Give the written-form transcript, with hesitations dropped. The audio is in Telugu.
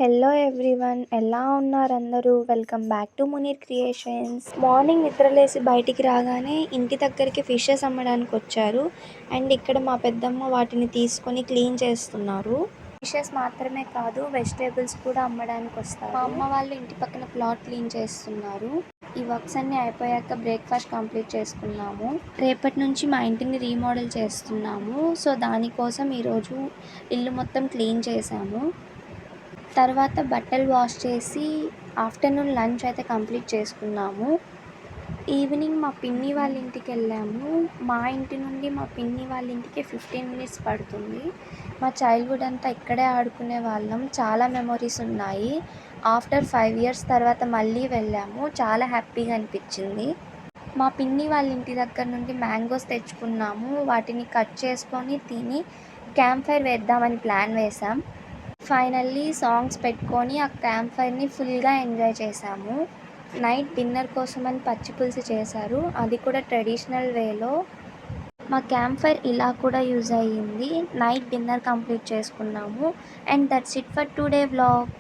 హలో ఎవ్రీవన్, ఎలా ఉన్నారు అందరూ? Welcome back to Munir creations. Morning నిద్రలేసి బయటికి రాగానే ఇంటి దగ్గరికి ఫిషెస్ అమ్మడానికి వచ్చారు. అండ్ ఇక్కడ మా పెద్దమ్మ వాటిని తీసుకొని క్లీన్ చేస్తున్నారు. ఫిషెస్ మాత్రమే కాదు, వెజిటేబుల్స్ కూడా అమ్మడానికి వస్తారు. మా అమ్మ వాళ్ళు ఇంటి పక్కన ప్లాట్ క్లీన్ చేస్తున్నారు. ఈ వర్క్స్ అన్నీ అయిపోయాక బ్రేక్ఫాస్ట్ కంప్లీట్ చేసుకున్నాము. రేపటి నుంచి మా ఇంటిని రీమోడల్ చేస్తున్నాము. సో దానికోసం ఈరోజు ఇల్లు మొత్తం క్లీన్ చేసాము. తర్వాత బట్టలు వాష్ చేసి ఆఫ్టర్నూన్ లంచ్ అయితే కంప్లీట్ చేసుకున్నాము. ఈవినింగ్ మా పిన్ని వాళ్ళ ఇంటికి వెళ్ళాము. మా ఇంటి నుండి మా పిన్ని వాళ్ళ ఇంటికి 15 మినిట్స్ పడుతుంది. మా చైల్డ్హుడ్ అంతా ఇక్కడే ఆడుకునే వాళ్ళం. చాలా మెమొరీస్ ఉన్నాయి. ఆఫ్టర్ 5 ఇయర్స్ తర్వాత మళ్ళీ వెళ్ళాము. చాలా హ్యాపీగా అనిపించింది. మా పిన్ని వాళ్ళ ఇంటి దగ్గర నుండి మ్యాంగోస్ తెచ్చుకున్నాము. వాటిని కట్ చేసుకొని తిని క్యాంప్ ఫైర్ వేద్దామని ప్లాన్ వేసాం. ఫైనల్లీ సాంగ్స్ పెట్టుకొని ఆ క్యాంప్ ఫైర్ని ఫుల్గా ఎంజాయ్ చేసాము. నైట్ డిన్నర్ కోసం అని పచ్చి పులుసు చేశారు, అది కూడా ట్రెడిషనల్ వేలో. మా క్యాంప్ ఫైర్ ఇలా కూడా యూజ్ అయ్యింది. నైట్ డిన్నర్ కంప్లీట్ చేసుకున్నాము. And that's it for today vlog.